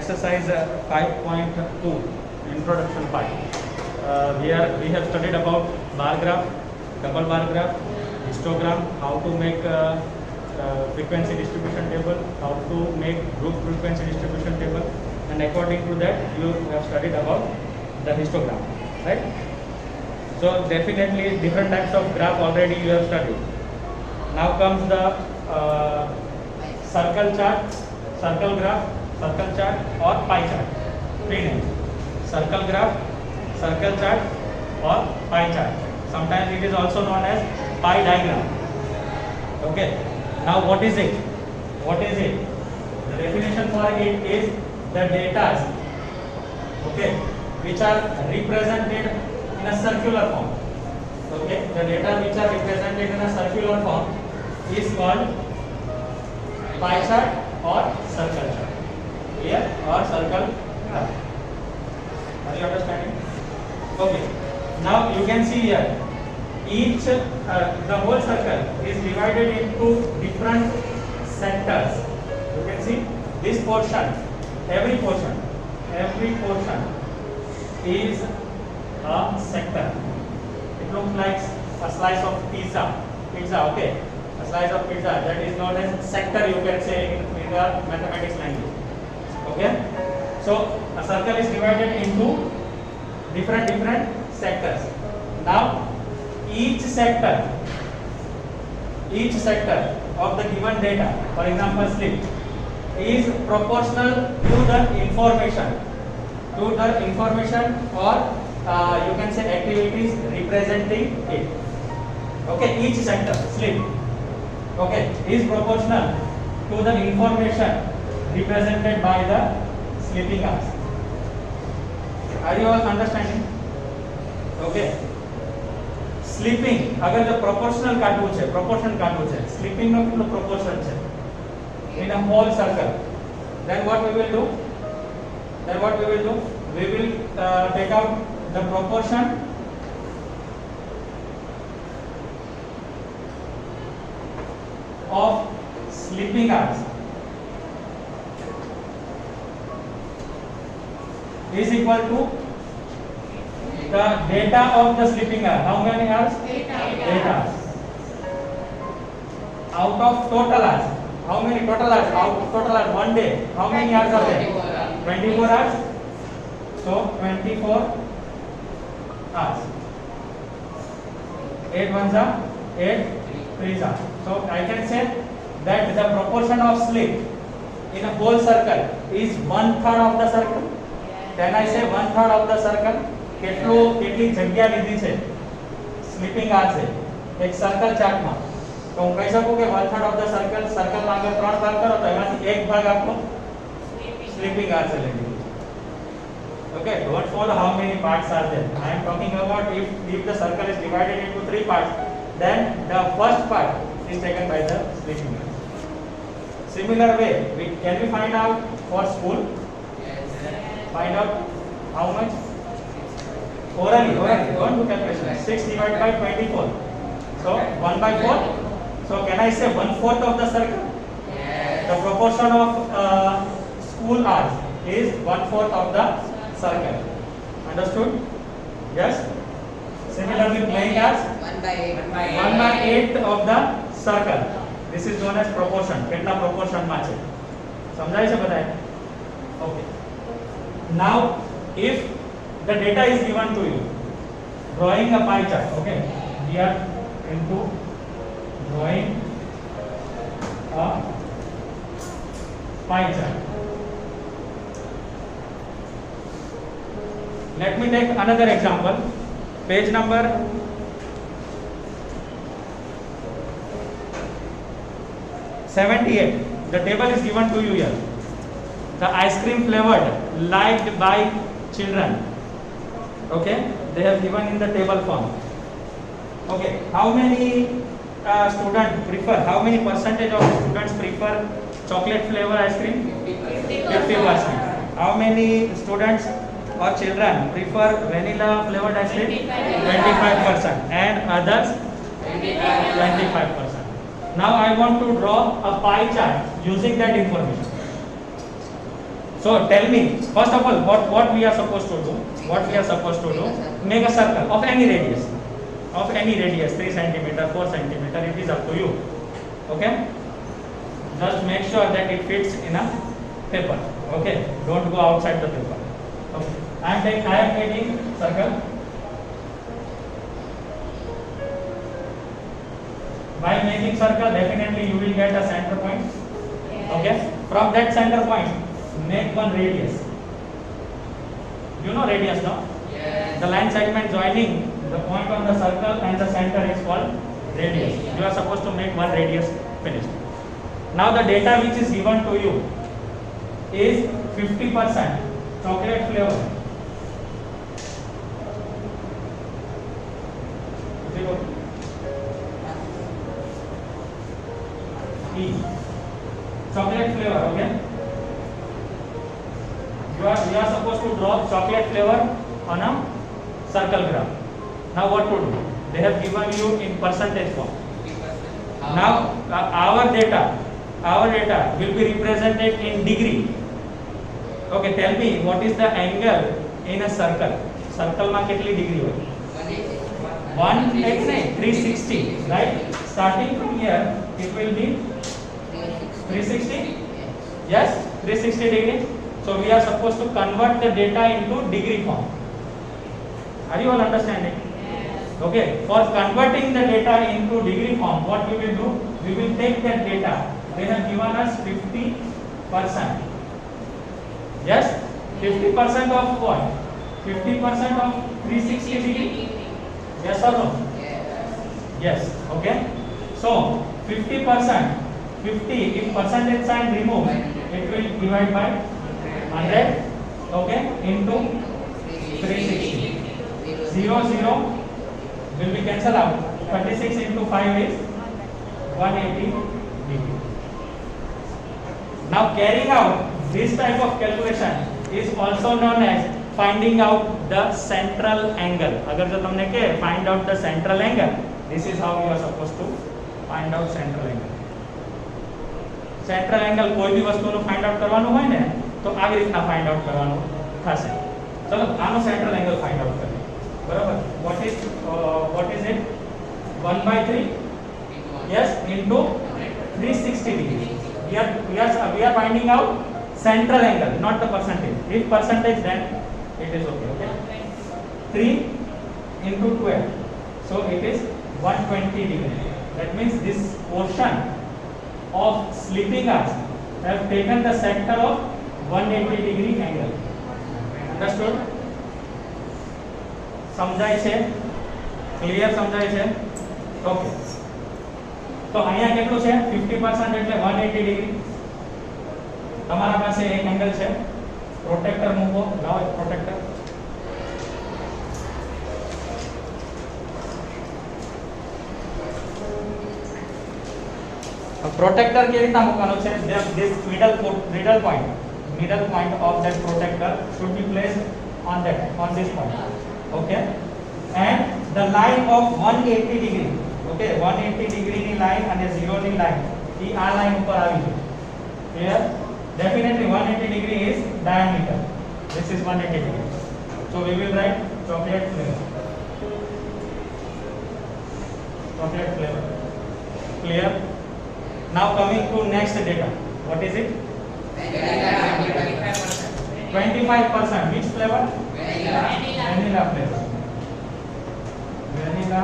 exercise 5.2 introduction part. Here we have studied about bar graph, double bar graph, histogram, how to make frequency distribution table, how to make group frequency distribution table, and according to that you have studied about the histogram, right? So definitely different types of graph already you have studied. Now comes the circle chart, circle graph, circle chart or pie chart. Three names: circle graph, circle chart or pie chart. Sometimes it is also known as pie diagram. Okay. Now what is it? What is it? The definition for it is the data, okay, which are represented in a circular form. Okay, the data which are represented in a circular form is called pie chart or circle chart. Clear? Or circle graph. Are you understanding? Okay. Now you can see here, each the whole circle is divided into different sectors. You can see this portion, every portion is a sector. It looks like a slice of pizza, okay, a slice of pizza, that is known as sector, you can say in the mathematics language. Okay, so a circle is divided into different sectors. Now each sector of the given data, for example slip, is proportional to the information or you can say activities representing it. Okay, each sector slip, okay, is proportional to the information represented by the sleeping hours. Are you all understanding? Okay. Sleeping, अगर जो proportional काटવું છે, sleeping નો કેટલો proportion છે in a whole circle, then what we will do? We will take out the proportion of sleeping hours is equal to the data of the sleeping hour. How many hours? 8 hours. Out of total hours. How many total hours? Out of total hours, one day. How many hours are there? 24 hours. So 24 hours. 8 ones are 8 threes are. So I can say that the proportion of sleep in a whole circle is 1/3 of the circle. Can I say 1/3 of the circle? કેટલી જગ્યા લીધી છે sleeping R છે એક circle ચાર્ટમાં, તો હું કહી શકું કે 1/3 ઓફ ધ સર્કલ આગળ 3 ભાગ કરો તો એમાંથી એક ભાગ આપણો સ્લીપિંગ આર છે લઈ. Okay, don't follow how many parts are there. I am talking about if the circle is divided into 3 parts, then the first part is taken by the sleeping hour. Similar way, can we find out for school? Yes. Find out how much? Orally, don't do calculation. 6 divided by 24. So 1/4. So can I say 1/4 of the circle? Yes. The proportion of school hours is 1/4 of the circle. Understood? Yes. Similarly, playing hours 1/8 of the circle. This is known as proportion. કેટલા proportion માં છે? સમજાય છે બધાએ? Okay. Now, if the data is given to you, drawing a pie chart, okay, we are into drawing a pie chart. Let me take another example, page number 78. The table is given to you here. The ice cream flavored liked by children. Okay, they have given in the table form. Okay, how many students prefer, how many percentage of students prefer chocolate flavor ice cream? 50%. How many students or children prefer vanilla flavored ice cream? 25%. And others? 25%. Now I want to draw a pie chart using that information. So tell me, first of all, what we are supposed to do? What we are supposed to do? Make a circle of any radius. Of any radius, 3 centimeter, 4 centimeter, it is up to you. Okay? Just make sure that it fits in a paper. Okay? Don't go outside the paper. Okay. I am making circle. By making circle, definitely you will get a center point. Okay? From that center point, make one radius. You know radius, no? Yes. The line segment joining the point on the circle and the center is called radius. You are supposed to make one radius. Finished. Now the data which is given to you is 50% chocolate flavor. E. Chocolate flavor, okay? You are supposed to draw chocolate flavor on a circle graph. Now what to do? They have given you in percentage form. Now our data will be represented in degree. Okay, tell me what is the angle in a circle? Circle ma kitli degree hoy? 360, right? Starting from here, it will be 360. Yes, 360 degree. So we are supposed to convert the data into degree form. Are you all understanding? Yes. Okay. For converting the data into degree form, what we will do? We will take that data. They have given us 50%. Yes, 50% of what? 50% of 360 degree. Yes or no? Yes. Okay. So 50%. 50. If percentage sign removed, it will divide by 100. Okay. Into 360. 0, 0 will be cancelled out. 36 into 5 is 180 degree. Now carrying out this type of calculation is also known as finding out the central angle. अगर जो तुमने के find out the central angle, this is how you are supposed to find out central angle. Central angle કોઈ બી વસ્તુનું find out કરવાનું હોય ને તો આવી રીતના find out કરવાનું થશે. ચલો આનો central angle find out કરીએ. બરાબર? What is it? 1/3 yes into 360 degree. We are finding out central angle, not the percentage. If percentage, then it is okay. Okay. 3 into 12, so it is 120 degree. That means this portion of sleeping hours have taken the center of 180 degree angle. Understood? समझाय છે? Clear સમજાય છે? Okay. તો અહીંયા કેટલું છે? 50% એટલે 180 degree. તમારા પાસે એક એંગલ છે. પ્રોટેક્ટર મૂકો. લાવો એક પ્રોટેક્ટર. પ્રોટેક્ટર કેવી રીતના મૂકવાનો છે? This middle point of that protector should be placed on this point. Okay, and the line of 180 degree. Okay, 180 degree ની લાઈન અને 0 ની લાઈન એ આ લાઈન ઉપર આવી છે. Clear? Definitely 180 degree is diameter. This is 180 degree. So we will write chocolate flavor. Chocolate flavor. Clear? Now coming to next data. What is it? 25%. Which flavor? Vanilla flavor. Vanilla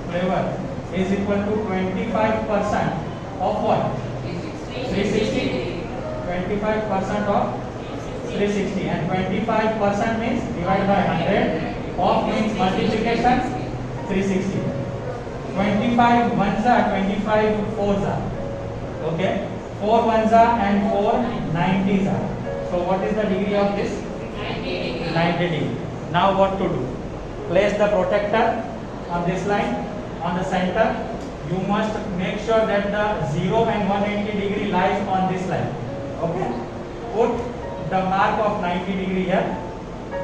flavor is equal to 25% of what? 360. 25% of 360 and 25% means divide by 100 of means multiplication 360. 25 ones are 25 fours are. Okay, 4 ones are and 4 90s are. So what is the degree of this? 90 degree. Now what to do? Place the protector on this line, on the center. You must make sure that the 0 and 180 degree lies on this line. Okay. Put the mark of 90 degree here.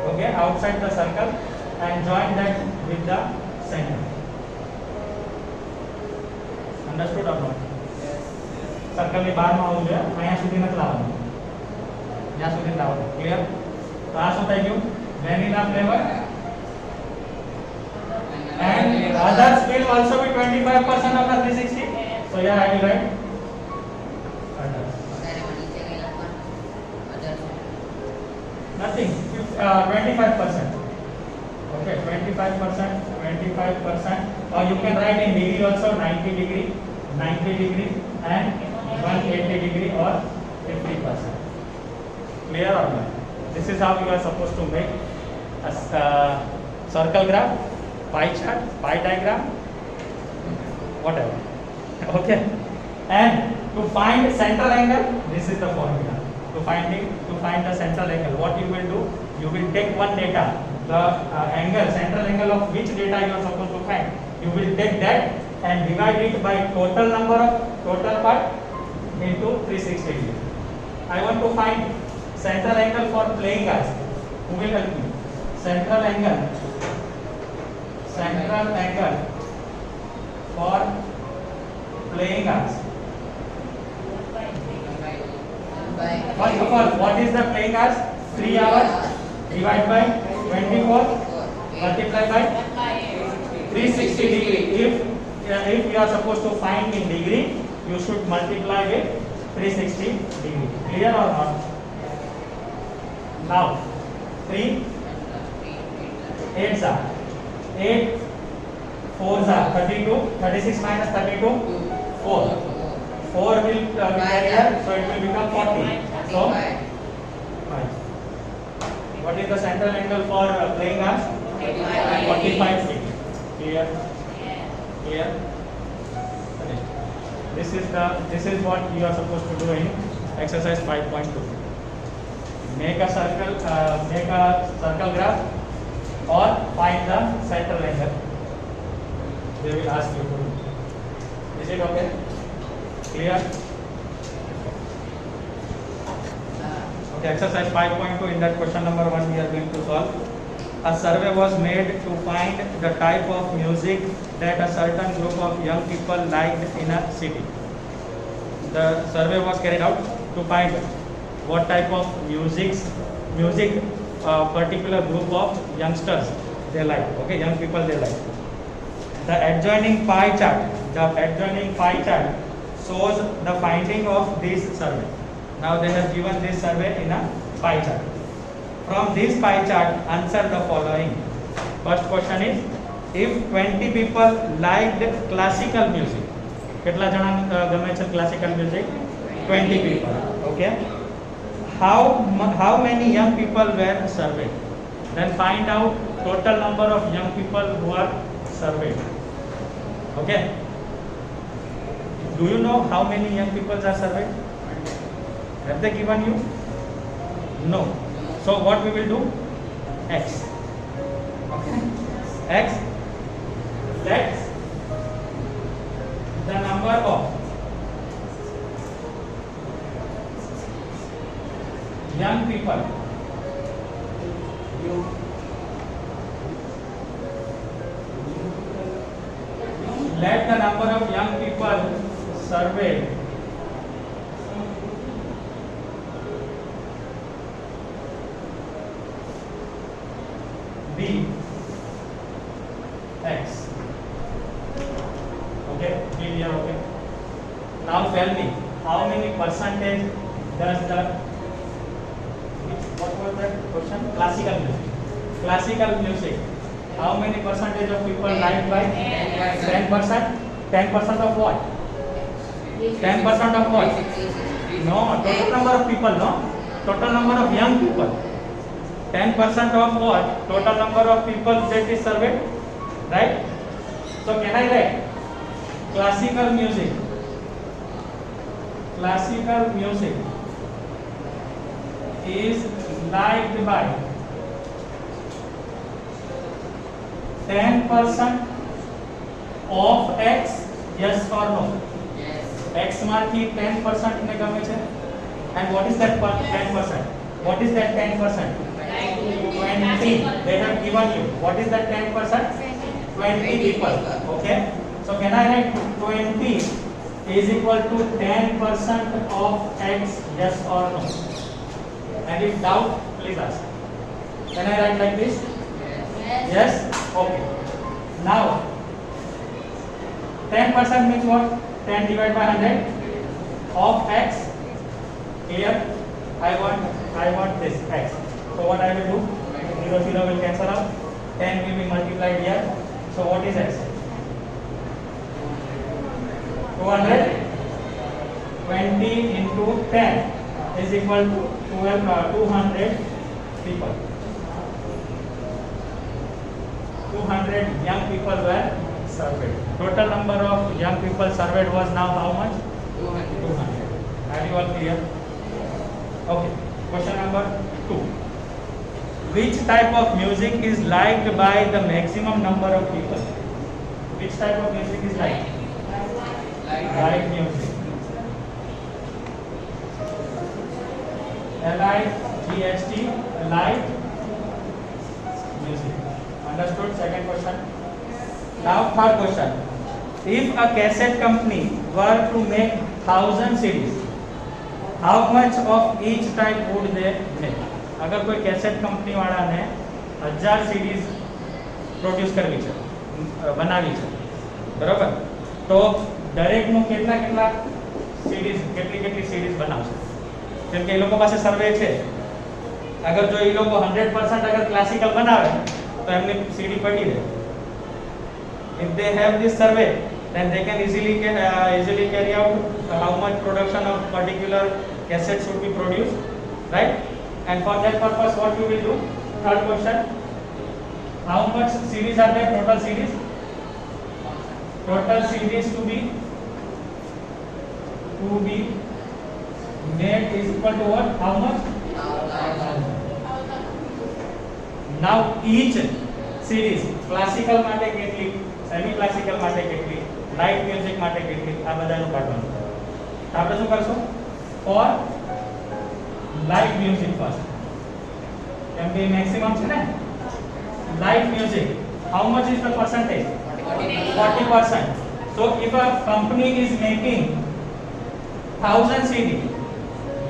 Okay, outside the circle and join that with the center. Understood or not? સર્કલની બહારમાં આવવું જોઈએ, અહીંયા સુધી નથી લાવવાનું, ત્યાં સુધી લાવવાનું. Clear? તો આ શું થઈ ગયું? Vanilla flavour and others will also be 25% of the 360. So here I will write others. Nothing. 25%. Okay, 25%, 25%. Or you can write in degree also 90 degree, 90 degree and 180 degree or 50%. Clear or not? This is how you are supposed to make a circle graph, pie chart, pie diagram, whatever. Okay. And to find central angle, this is the formula. To find the central angle, what you will do? You will take one data, the angle, central angle of which data you are supposed to find. You will take that and divide it by total number of total part into 360 degree. I want to find central angle for playing cards. Who will help me? Central angle for playing cards. First of all, what is the playing hours? 3 hours divided by 24 multiplied by 360 degree. If you are supposed to find in degree, you should multiply with 360 degree. Clear or not? Now 3 8s are 8 4s are 32, 36 minus 32 4 will be carried, so it will become 40. So 5. What is the central angle for playing hours? 45 degree. Clear? Clear? This is what you are supposed to do in exercise 5.2. Make a circle graph or find the central angle. They will ask you to do. Is it okay? Clear? Okay, exercise 5.2. In that question number 1 we are going to solve. A survey was made to find the type of music that a certain group of young people liked in a city. The survey was carried out to find what type of music particular group of youngsters they like. Okay, young people they like. The adjoining pie chart shows the finding of this survey. Now they have given this survey in a pie chart. From this pie chart, answer the following. First question is, if 20 people liked classical music, કેટલા જણા ગમે છે classical music? 20 people. Okay. How many young people were surveyed? Then find out total number of young people who are surveyed. Okay. Do you know how many young people are surveyed? Have they given you? No. So what we will do? X. Okay. X. That's the number of young people let the number of young people surveyed be X. Okay, be here. Okay. Now tell me, how many percentage does the what was that question? Classical music. Classical music. How many percentage of people like by 10%? 10% of what? 10% of what? No, total number of people. No, total number of young people. 10% of what? Total number of people that is surveyed, right? So can I write classical music? Classical music is liked by 10% of X. Yes or no? Yes. X માંથી 10% ને ગમે છે. And what is that 10%? What is that 10%? 20. They have given you. What is that 10%? 20 people. Okay. So can I write 20 is equal to 10% of X, yes or no? And if doubt, please ask. Can I write like this? Yes? Okay. Now, 10% means what? 10 divided by 100 of X. Here, I want this X. So what I will do? 0, 0 will cancel out. 10 will be multiplied here. So what is X? 200. 20 into 10 is equal to 200 people. 200 young people were surveyed. Total number of young people surveyed was now how much? 200. Are you all clear? Okay. Question number 2. Which type of music is liked by the maximum number of people? Which type of music is liked? Light music. L-I-G-H-T, light music. Understood? Second question. Now third question. If a cassette company were to make 1000 CDs, how much of each type would they make? अगर कोई cassette company वाला ने 1000 series produce करवी છે, બનાવી છે, બરાબર? તો દરેકનું કેટલા सीरीज કેટલી सीरीज બનાવશે? કેમ કે એ લોકો પાસે સર્વે છે. અગર જો એ લોકો 100% અગર ક્લાસિકલ બનાવે તો એમની સીડી પડી રહે. If they have this survey, then they can easily carry out how much production of particular cassette should be produced, right? And for that purpose, what you will do? Third question. How much series are there? Total series. Total series to be made is equal to what? How much? 1000. Now each series classical માટે કેટલી, semi classical માટે કેટલી, light music માટે કેટલી, આ બધાનું કાઢવાનું. તો આપણે શું કરશું? ફોર લાઇટ મ્યુઝિક ફર્સ્ટ, કેમ કે મેક્સિમમ છે ને. Light music, how much is the percentage? 40%. So if a company is making 1000 CD,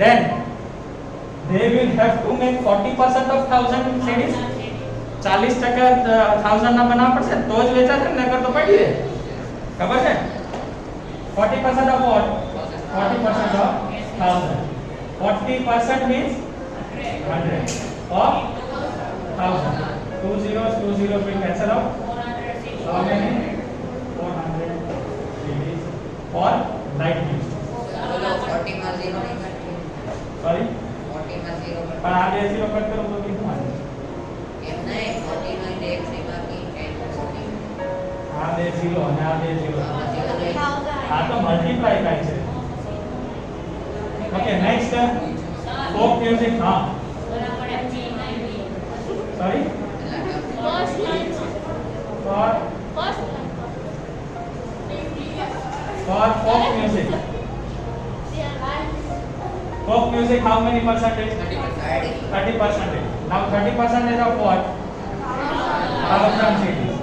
then they will have to make 40% of 1000 CDs. 40% 1000 ના બનાવવા પડશે તો જ વેચાશે, નકર તો પડી રહે. ખબર છે? 40% of what? 40% of 1000. 40% means 100 of 1000. 2 zeros will cancel out. How many? 400 CDs for light music. 40 માં 0 નહીં. Sorry? 40 માં 0. પણ આ બે 0 કટ કરો તો કેટલું આવે? એમ નહીં, 40 માં 1 છે બાકી 10%. આ બે 0 અને આ બે 0. આમાં 0 નહીં. આ તો મલ્ટીપ્લાય થાય છે. Okay, next folk music. હા, sorry, for folk music. Folk music, how many percentage? 30%. Now 30% of what? 1000 CDs.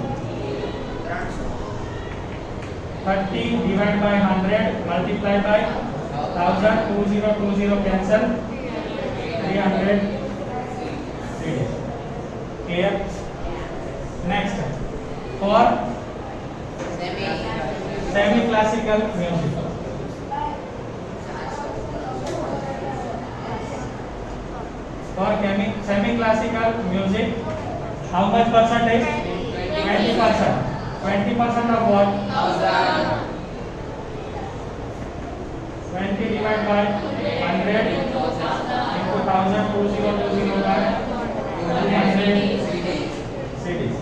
30 divided by 100 multiplied by 1000. 20 cancel. 300 CDs. Clear? Next, for semi-classical music. For semi-classical music, how much percentage? 20%. 20% of what? 20 divided by 100 into 1000. 20 by 200 CDs.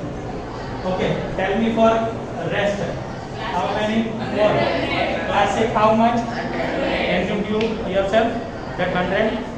Okay, tell me for rest. How many? 4. Classic how much? Can you do yourself? That 100.